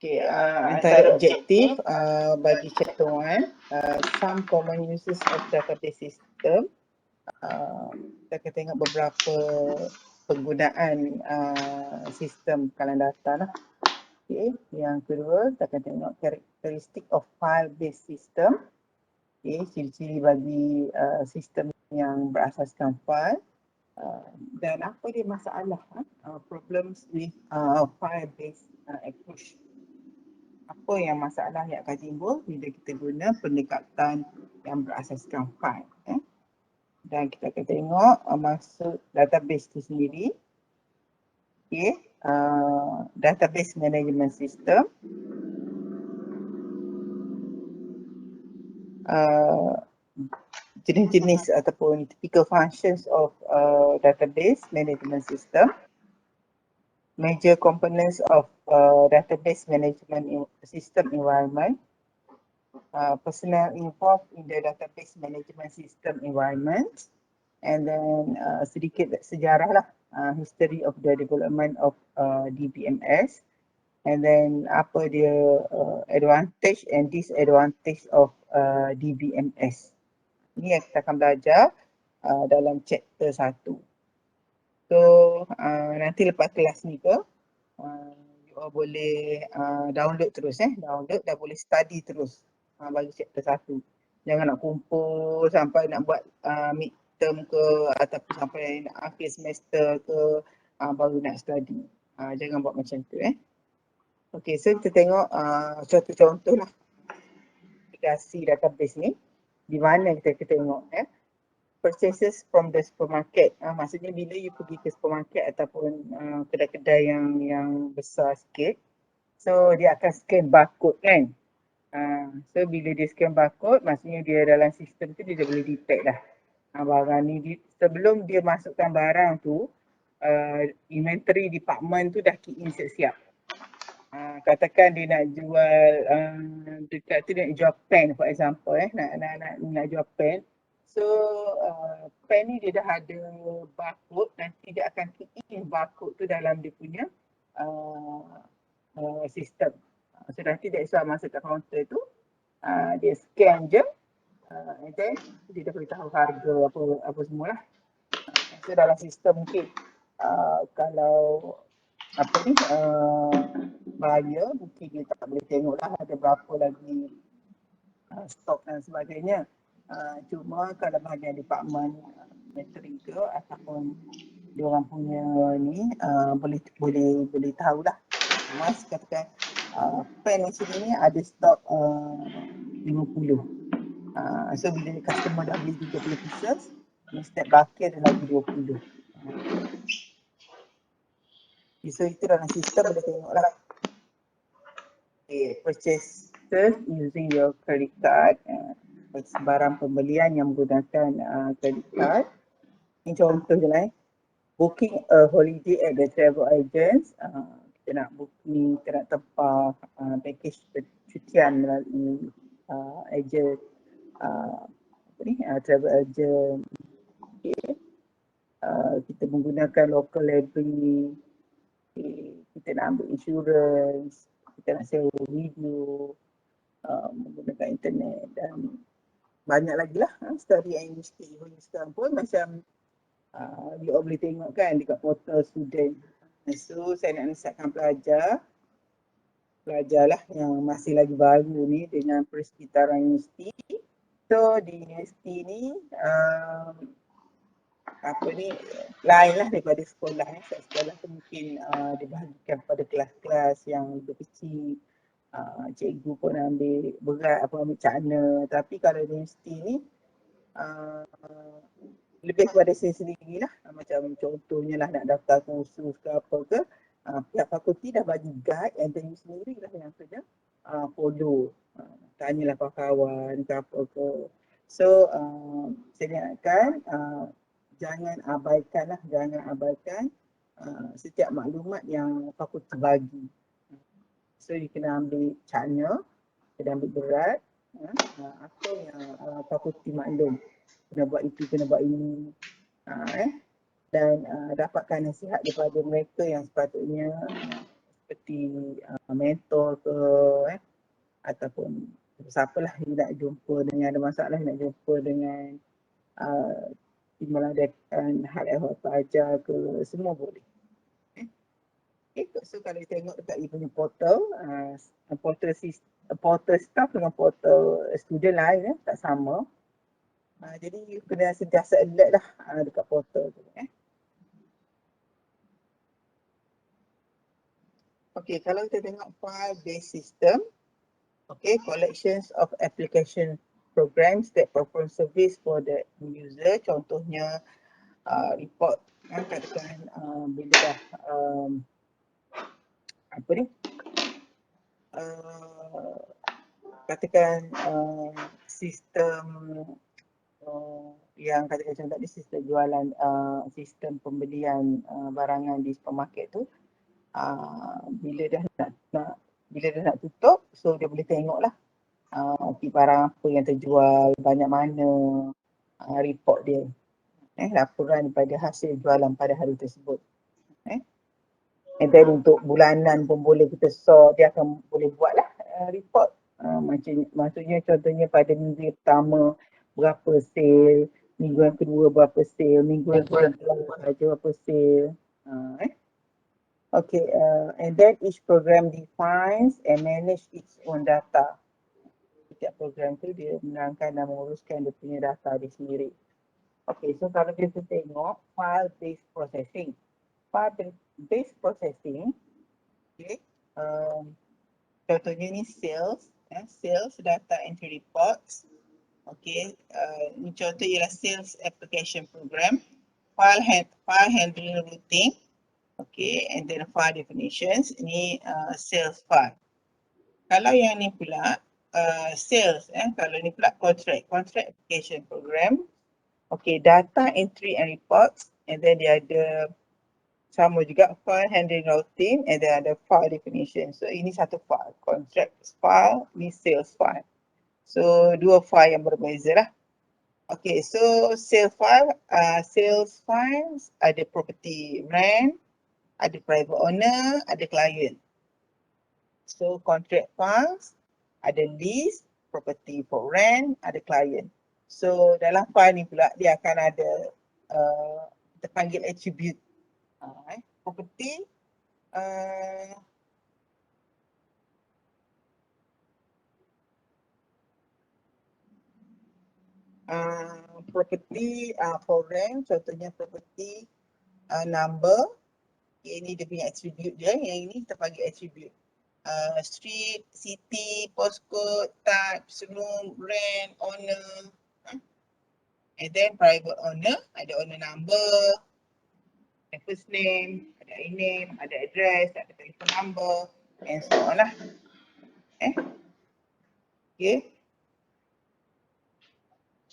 Okay, antara objektif bagi chapter 1, some common uses of database system. Kita akan tengok beberapa penggunaan sistem kalan data lah. Okay. Yang kedua, kita akan tengok karakteristik of file-based system. Okay. Ciri-ciri bagi sistem yang berasaskan file. Dan apa dia masalah, problems with file-based approach. Apa yang masalah yang akan timbul bila kita guna pendekatan yang berasaskan file. Dan kita akan tengok maksud database itu sendiri. Okay. Database management system. Jenis-jenis ataupun typical functions of database management system. Major components of database management system environment. Personnel involved in the database management system environment, and then sedikit sejarah lah, history of the development of DBMS, and then apa dia advantage and disadvantage of DBMS. Ini yang kita akan belajar dalam chapter 1. So nanti lepas kelas ni ke, you all boleh download terus download dan boleh study terus bagi chapter 1. Jangan nak kumpul sampai nak buat midterm ke ataupun sampai nak akhir semester ke baru nak study. Jangan buat macam tu Okay, so kita tengok contoh-contoh lah aplikasi database ni. Di mana kita tengok purchases from the supermarket. Maksudnya bila you pergi ke supermarket ataupun kedai-kedai yang besar sikit, so dia akan scan barcode kan. So bila dia scan barcode, maksudnya dia dalam sistem tu dia dah boleh detect dah barang ni. Sebelum dia masukkan barang tu, inventory department tu dah key in siap-siap. Katakan dia nak jual dekat tu, dia nak jual pen for example nak jual pen. So pen ni dia dah ada barcode, nanti dia akan key in barcode tu dalam dia punya sistem. So nanti that's why masuk kat counter tu, dia scan je, and then dia dah beritahu harga apa semualah. So dalam sistem mungkin kalau bahaya, mungkin dia tak boleh tengok lah ada berapa lagi stok dan sebagainya. Cuma kalau bahagian department inventory ke ataupun diorang punya ni boleh tahulah. Mas katakan pen macam ni ada stok 50. So bila customer dah beli 30 pieces, setiap baki ada lagi 20. So itu dalam sistem boleh tengok lah. Okay, purchases using your credit card. Barang pembelian yang menggunakan credit card. Ini contoh je lah booking a holiday at the travel agents. Kita nak booking, kita nak tempah package percutian melalui agent, travel agent. Okay. Kita menggunakan local library. Okay. Kita nak ambil insurance, kita nak sewa video, menggunakan internet dan banyak lagi lah study and university. Sekarang pun macam you all boleh tengok kan dekat portal student. So saya nak nasihatkan pelajar lah yang masih lagi baru ni dengan persekitaran universiti. So di universiti ni lain lah daripada sekolah. Sekolah tu mungkin dibahagikan pada kelas-kelas yang lebih kecil. Cikgu pun ambil berat, ambil cakna. Tapi kalau di universiti ni lebih kepada saya sendiri lah. Macam contohnya lah nak daftar kursus ke apa ke, pihak fakulti dah bagi guide, and then you sendiri lah yang kena follow. Tanyalah kawan-kawan ke apa ke. So saya ingatkan jangan abaikan setiap maklumat yang fakulti bagi. So you kena ambil cakna, kena ambil berat, apa yang fakulti maklum. Kena buat itu, kena buat ini. Dan dapatkan nasihat daripada mereka yang sepatutnya seperti mentor ke ataupun siapalah yang nak jumpa dengan ada masalah nak jumpa dengan meladakan hal ehwal pelajar ke, semua boleh. So kalau you tengok dekat you punya portal, portal staff dengan portal student lain tak sama. Jadi you kena sentiasa alert lah dekat portal tu. Okay, kalau kita tengok file based system, okay, collections of application programs that perform service for the user, contohnya report katakan bila dah apa ni katakan sistem yang katakan contoh ni sistem jualan, sistem pembelian barangan di supermarket tu, bila dah nak tutup, so dia boleh tengok lah barang apa yang terjual, banyak mana, report dia, laporan daripada hasil jualan pada hari tersebut. And then untuk bulanan pun boleh kita sort, dia akan boleh buat lah report. Maksudnya contohnya pada minggu pertama berapa sale, minggu yang kedua berapa sale, minggu yang ketiga berapa sale. Okay, and then each program defines and manage its own data. Setiap program tu dia menerangkan dan menguruskan dia punya data dia sendiri. Okay, so kalau kita tengok file based processing. File based processing, okay, contohnya ni sales data entry reports. Okay, ni contoh ialah sales application program, file handling routing, okay, and then file definitions. Ini sales file. Kalau yang ni pula sales, kalau ni pula contract application program, okay, data entry and reports, and then dia ada sama juga file handling routing, and then ada file definition. So ini satu file, contract file, ni sales file. So dua file yang berbeza lah. Okay, so sales files ada property rent, ada private owner, ada client. So contract files ada lease, property for rent, ada client. So dalam file ni pula dia akan ada kita panggil attribute. Property, property for rent, contohnya property number, ini dia punya attribute dia, yang ini kita panggil attribute. Street, city, postcode, type, room, rent, owner, and then private owner, ada owner number, ada first name, ada name, ada address, ada telephone number, and so on lah. Okay.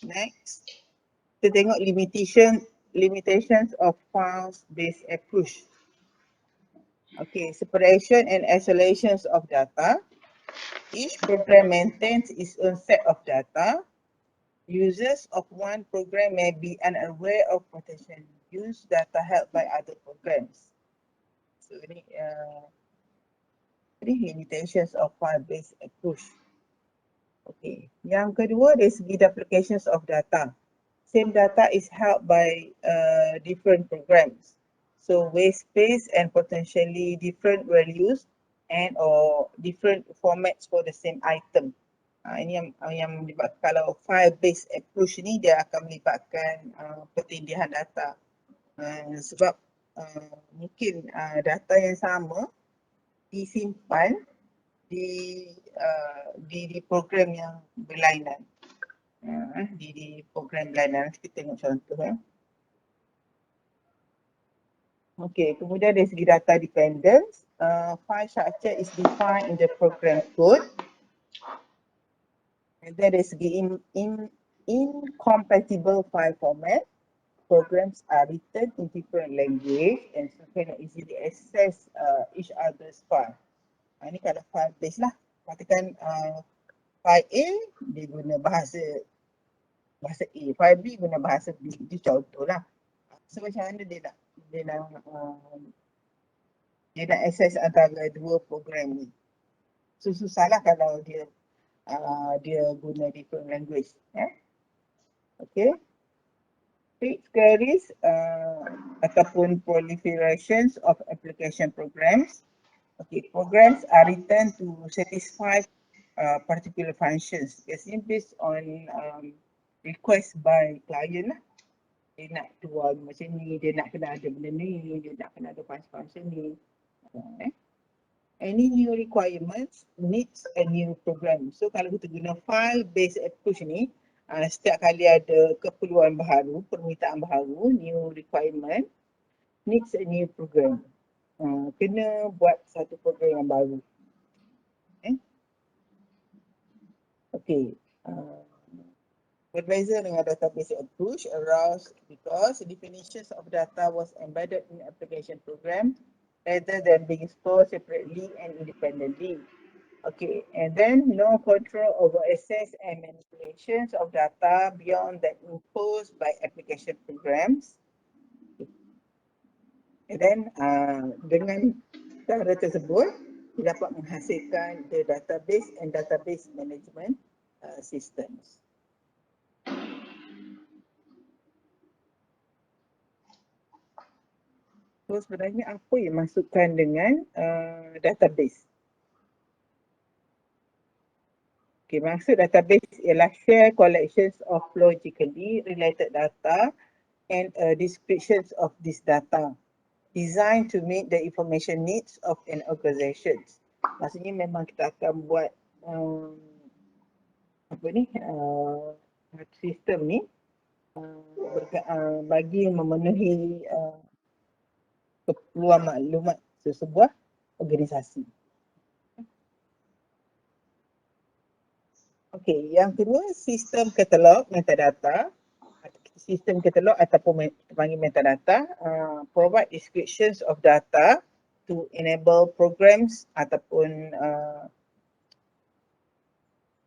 Next, kita tengok limitations of files-based approach. Okay, separation and isolations of data. Each program maintains its own set of data. Users of one program may be unaware of potential use data held by other programs. So ini limitations of file-based approach. Okay, yang kedua dari segi duplications of data. Same data is held by different programs. So waste space and potentially different values and or different formats for the same item. Ini yang melibatkan, kalau file based approach ni dia akan melibatkan pertindihan data. Sebab mungkin data yang sama disimpan di program yang berlainan. Di program berlainan, nanti kita tengok contoh. Okay, kemudian dari segi data dependence, file structure is defined in the program code. And then dari segi incompatible file format, programs are written in different language and so cannot easily access each other's file. Ini kalau file base lah, katakan file A dia guna bahasa A, file B guna bahasa B, itu contoh lah. So macam mana dia nak Dia nak access antara dua program ni. So susahlah kalau dia guna different language. Okay. Fixed queries ataupun proliferations of application programs. Okay, programs are written to satisfy particular functions. Biasanya based on request by client lah. Dia nak keluar macam ni, dia nak kena ada benda ni, dia nak kena ada function ni. Any new requirements needs a new program. So kalau kita guna file-based approach ni, setiap kali ada keperluan baharu, permintaan baharu, new requirement, needs a new program. Kena buat satu program yang baru. Okay. Berbeza dengan database approach arose because definitions of data was embedded in application program rather than being stored separately and independently. Okay, and then no control over access and manipulations of data beyond that imposed by application programs. And then dengan cara tersebut, dia dapat menghasilkan the database and database management systems. So sebenarnya apa yang masukkan dengan database? Okay, maksud database ialah share collections of logically related data and descriptions of this data designed to meet the information needs of an organization. Maksudnya memang kita akan buat sistem ni bagi memenuhi keperluan maklumat sesebuah organisasi. Okey, yang kedua, sistem katalog metadata. Sistem katalog ataupun kita panggil metadata provide descriptions of data to enable programs ataupun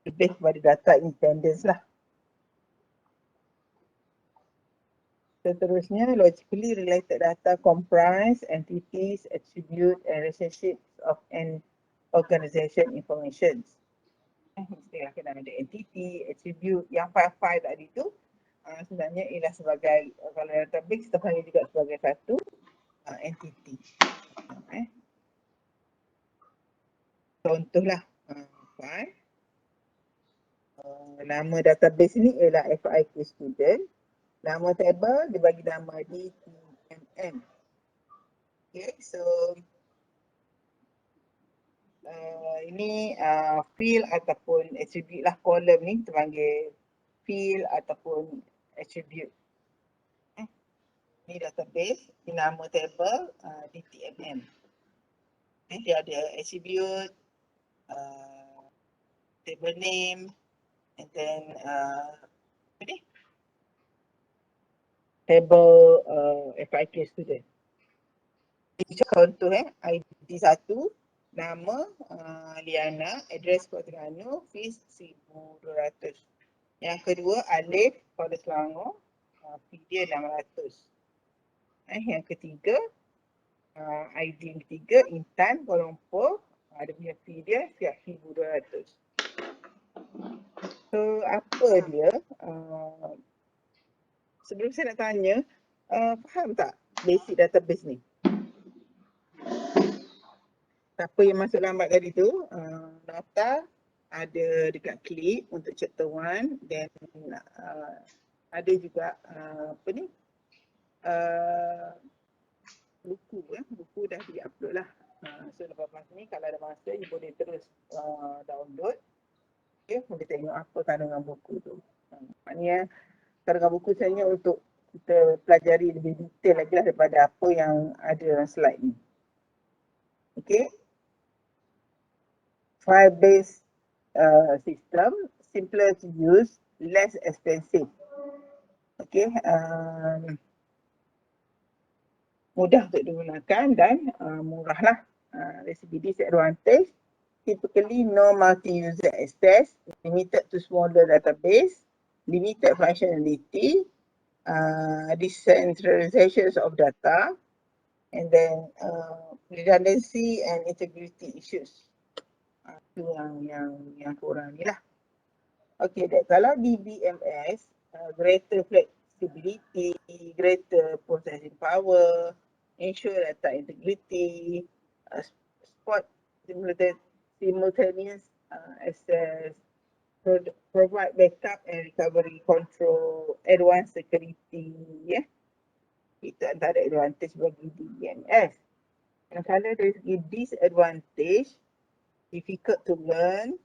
lebih kepada data independence lah. Seterusnya, logically related data comprise entities, attribute and relationships of an organization information. Mestilah kena ada entity, attribute, yang file-file tadi tu sebenarnya ialah sebagai, kalau database kita panggil juga sebagai satu entity. Contohlah file. Nama database ni ialah FIQ student. Nama table dia bagi nama DTMM. Okay, so ini field ataupun attribute lah, column ni kita panggil field ataupun attribute. Ini database, ini nama table DTMM. Dia ada attribute, table name, and then table FIQ student. Contoh ID 1, nama Liana, address Kota Terengganu, fees 1,200. Yang kedua Alif, Kota Selangor, fee dia 600. Yang ketiga ID yang ketiga Intan, Kuala Lumpur, ada punya fee dia 1,200. So apa dia? Sebelum saya nak tanya, faham tak basic database ni? Apa yang masuk lambat tadi tu, nota ada dekat clip untuk chapter 1, then ada juga buku dah di-upload lah. So lepas ni kalau ada masa, you boleh terus download. Okay, boleh tengok apa kandungan buku tu. Maknanya kandungan buku saya untuk kita pelajari lebih detail lagi lah daripada apa yang ada dalam slide ni. Okay. File-based system, simpler to use, less expensive. Okay. Mudah untuk digunakan dan murah lah. Dari segi disadvantage, typically no multi-user access, limited to smaller database, limited functionality, decentralization of data, and then redundancy and integrity issues. Itu yang kurang ni lah. Okay, kalau di BMS, greater flexibility, greater processing power, ensure data integrity, support simultaneous access, provide backup and recovery control, advanced security, ya. Itu antara advantage bagi BMS. Dan kalau dari segi disadvantage, difficult to learn,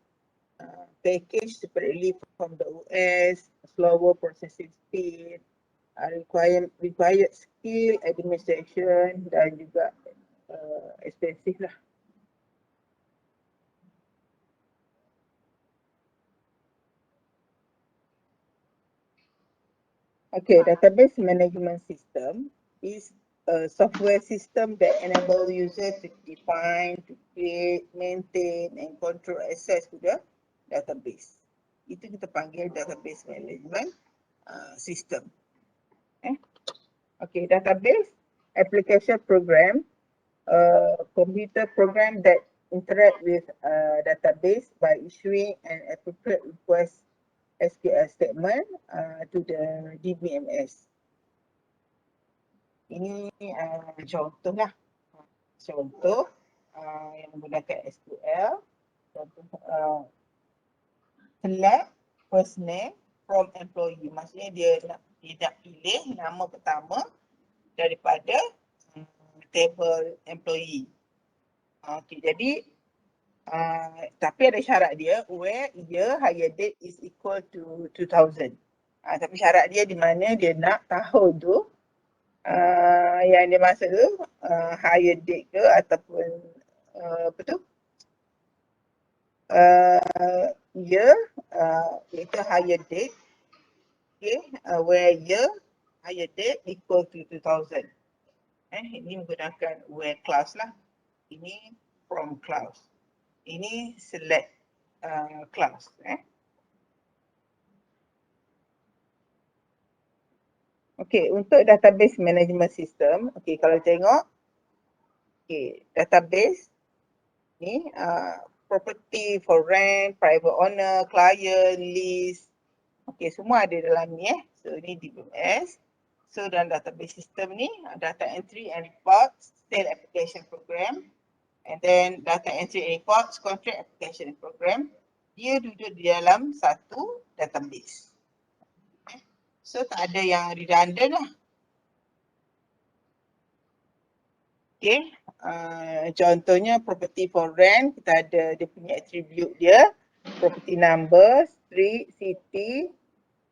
package separately from the OS, slower processing speed, required skill administration dan juga expensive lah. Okay, database management system is a software system that enable user to define, to create, maintain and control access to the database. Itu kita panggil database management system. Okay, database application program, computer program that interact with database by issuing an appropriate request SQL statement to the DBMS. Ini contoh lah. Contoh yang menggunakan SQL. Contoh select first name from employee. Maksudnya dia nak pilih nama pertama daripada table employee. Okay, jadi tapi ada syarat dia where year hire date is equal to 2000. Tapi syarat dia di mana dia nak tahun tu yang dia maksud tu hire date ke ataupun apa tu year iaitu hire date, okay, where year hire date equal to 2000. Ini menggunakan where clause lah. Ini from clause. Ini select clause. Okay, untuk database management system, okay, kalau tengok, okay, database ni property for rent, private owner, client, list, okay, semua ada dalam ni So ni DBMS. So dalam database system ni, data entry and reports, sale application program, and then data entry and reports, contract application program, dia duduk di dalam satu database. So tak ada yang redundant lah. Okay, contohnya property for rent, kita ada dia punya attribute dia, property number, street, city,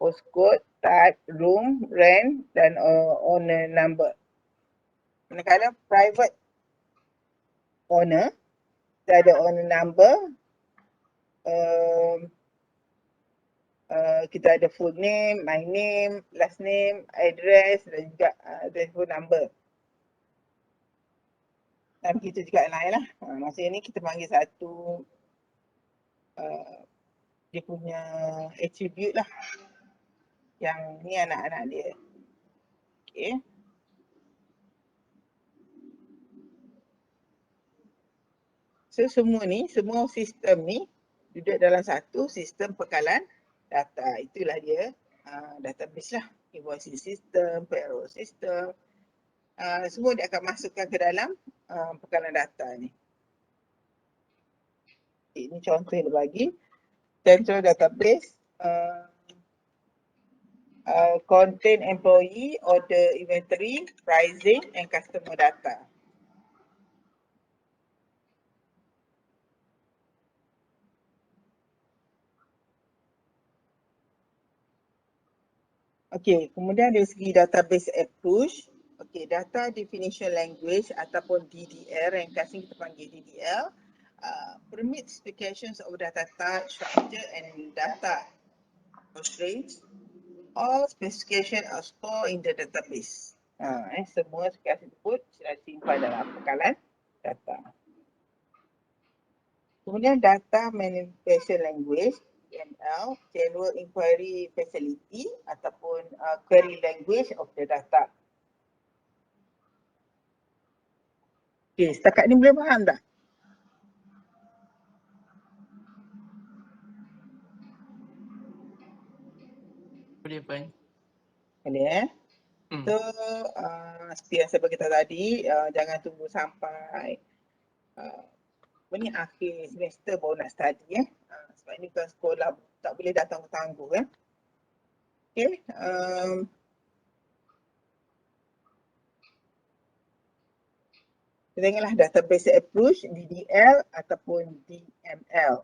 postcode, type, room, rent dan owner number. Manakala private owner, kita ada owner number, kita ada full name, my name, last name, address dan juga telephone number. Dan begitu juga yang lain lah. Maksudnya ni kita panggil satu dia punya attribute lah. Yang ni anak-anak dia. Okay. So semua ni, semua sistem ni duduk dalam satu sistem pekalan data. Itulah dia database lah. Invoicing system, payroll system. Semua dia akan masukkan ke dalam pekalan data ni. Ini contoh yang dia bagi. Central database contain employee, order inventory, pricing and customer data. Okay, kemudian dari segi database approach, okay, data definition language ataupun DDL, ringkasan kita panggil DDL, permit specifications of data type, structure and data constraints. All specification are stored in the database. Semua spesifikasi tersebut sudah simpan dalam pekalan data. Kemudian data manipulation language, GML, General Inquiry Facility ataupun query language of the data. Okay, setakat ni boleh faham tak? Boleh Puan. Boleh So, seperti yang saya beritahu tadi, jangan tunggu sampai ni akhir semester baru nak study sebab ni bukan sekolah, tak boleh datang tangguh Okay, kita tengoklah database approach, DDL ataupun DML.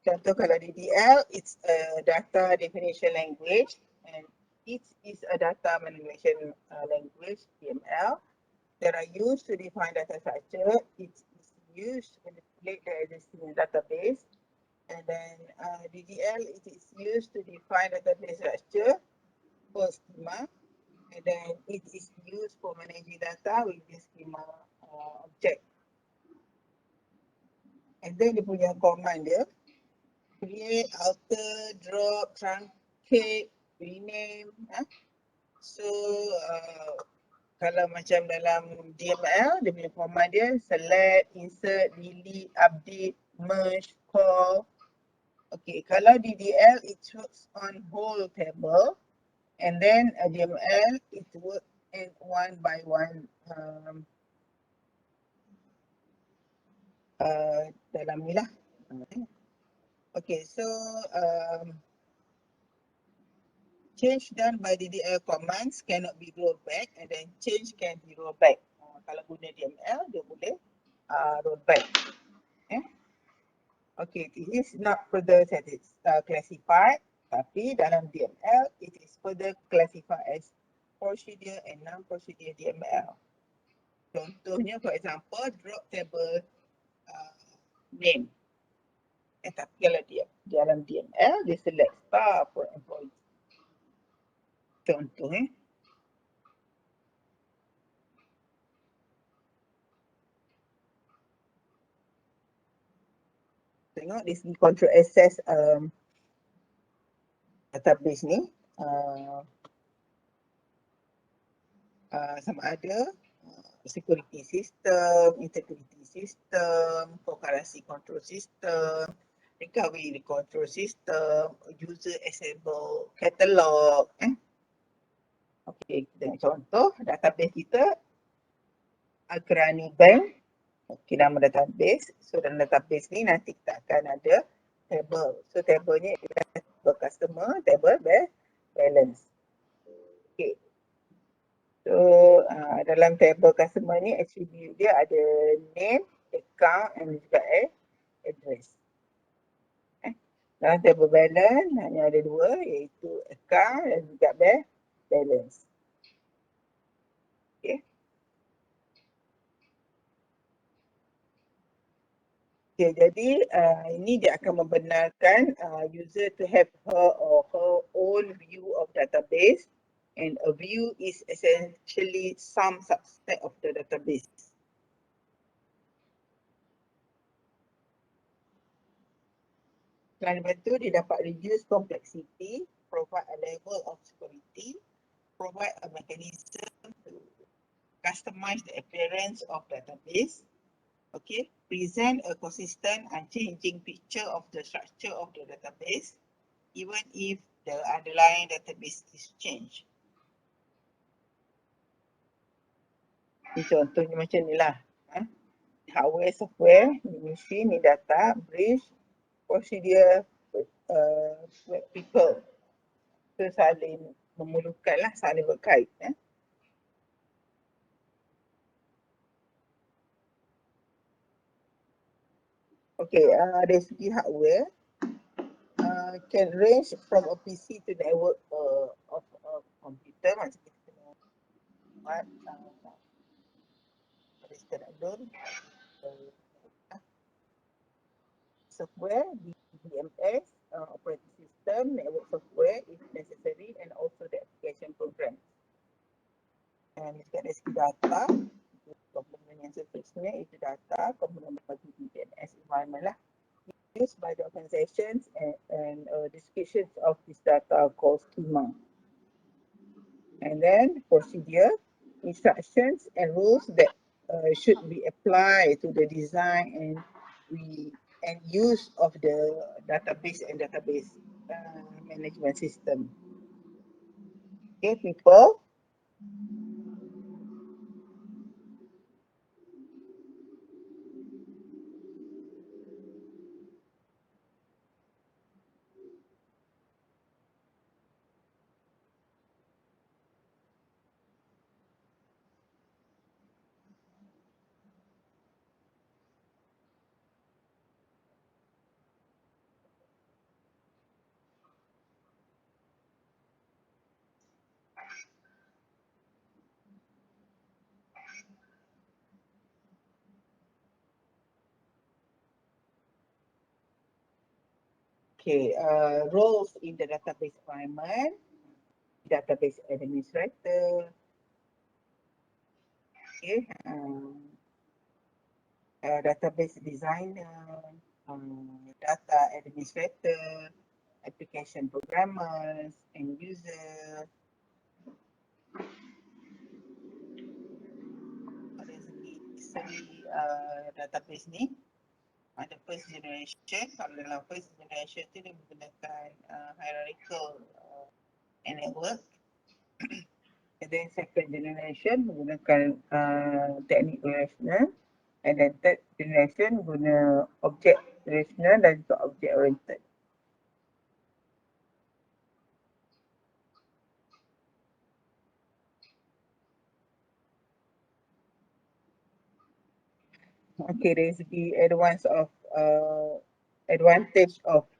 Contoh kalau DDL, it's a data definition language and it is a data manipulation language, DML, that are used to define data structure. It is used to manipulate the existing database. And then DDL, it is used to define database structure for schema. And then it is used for managing data with the schema object. And then dia punya command dia, create, alter, drop, truncate, rename. So kalau macam dalam DML, dia punya command dia select, insert, delete, update, merge, call. Okay, kalau DDL it works on whole table, and then DML it works in one by one dalam ni lah. Okay, so change done by DDL commands cannot be rolled back, and then change can be rolled back. Kalau guna DML, dia boleh roll back. Okay, it is not further classified, tapi dalam DML, it is further classified as procedure and non-procedure DML. Contohnya, for example, drop table name. Tapi kalau dia dalam DML, dia select star for employee. Contoh tengok di sini control access database ni sama ada security system, integrity system, concurrency control system, recovery control system, user accessible catalog. Okay, kita tengok contoh database kita Agrani Bank. Okay, nama database. So dalam database ni nanti kita akan ada table. So tablenya ialah table customer, table balance. Okay. So dalam table customer ni attribute dia ada name, account and juga address. Dalam table balance hanya ada dua, iaitu account dan juga balance. Okay. Okay, jadi ini dia akan membenarkan user to have her or her own view of database, and a view is essentially some subset of the database. Selain itu, dia dapat reduce complexity, provide a level of security, provide a mechanism to customize the appearance of database. Okay, present a consistent and changing picture of the structure of the database, even if the underlying database is changed. Ini contohnya macam ni lah. Hardware, software, machine, ni data, bridge, procedure, people. So saling memerlukan lah, saling berkait. Okay, dari segi hardware, can range from a PC to network of a computer. Macam kita tengok buat standalone software, DMS, operating system, network software if necessary, and also the application program. And juga dari segi data, komponen yang seterusnya itu data, komponen bagi DMS environment lah, used by the organizations and descriptions of this data called schema. And then procedure, instructions and rules that should be applied to the design and use of the database and database management system. Okay, people. Okay, roles in the database environment, database administrator, okay, database designer, data administrator, application programmers, and user. Dari segi database ni, ada first generation. Kalau dalam first generation tu dia menggunakan hierarchical network. And then second generation menggunakan teknik relational. And then third generation guna object relational dan juga object oriented. Okay, dari segi advantage of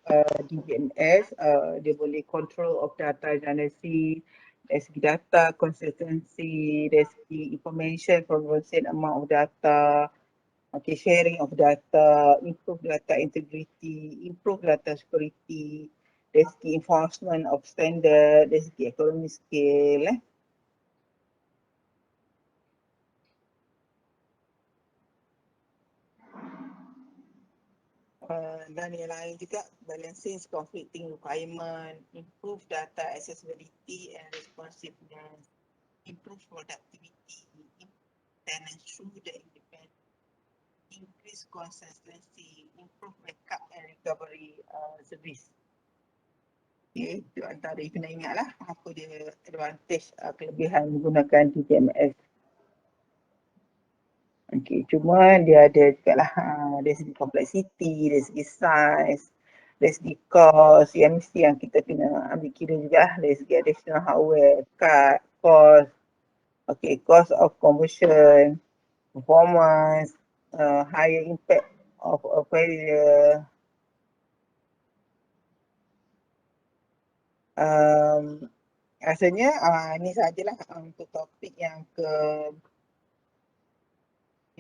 DBMS, dia boleh control of data redundancy, dari segi data consistency, dari segi information conversion amount of data, okay, sharing of data, improve data integrity, improve data security, dari segi enforcement of standard, dari segi economy scale. Dan yang lain juga, balancing conflicting requirement, improve data accessibility and responsiveness, improve productivity, tenant through the independent, increase consistency, improve backup and recovery service. Okay, itu antara you kena ingat lah apa dia advantage kelebihan menggunakan DBMS. Okay, cuma dia ada juga lah dari segi complexity, dari segi size, dari segi cost yang mesti yang kita kena ambil kira juga lah, dari segi additional hardware, card, cost, okay, cost of conversion, performance, higher impact of failure. Rasanya ni sajalah untuk topik yang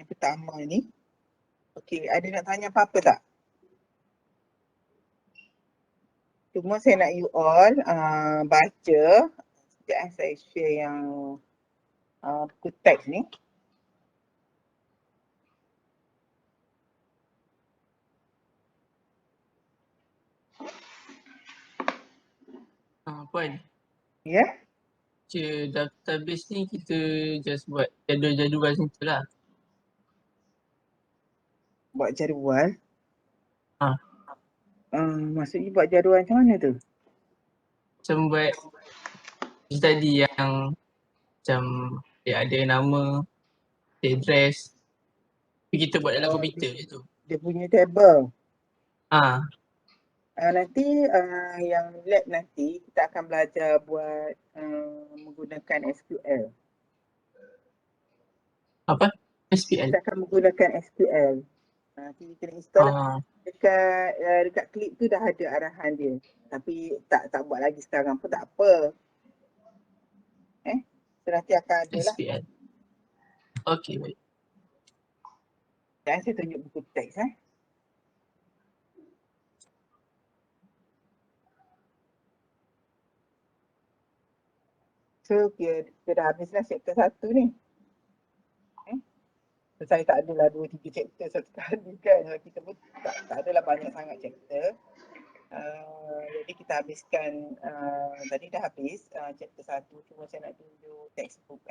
pertama ni. Okay, ada nak tanya apa-apa tak? Cuma saya nak you all baca. Sekejap saya share yang buku teks ni. Puan, Ya? Yeah? Database ni kita just buat jadual-jadual macam tu lah. Buat jadual? Ha. Maksudnya buat jadual macam mana tu? Macam buat tadi yang macam dia ada nama, address. Kita buat dalam komputer je tu. Dia punya table. Ha. Nanti yang lab nanti kita akan belajar buat menggunakan SQL. Apa? SQL? Kita akan menggunakan SQL. Nanti kita install dekat klip tu dah ada arahan dia. Tapi tak buat lagi sekarang pun tak apa. So nanti akan ada lah. SQL. Okay, baik. Dan saya tunjuk buku teks So kita dah habislah chapter 1 ni. So, saya tak adalah 2-3 chapter satu kali kan. Kita pun tak adalah banyak sangat chapter. Jadi kita habiskan, tadi dah habis chapter 1. Cuma saya nak tunjuk textbook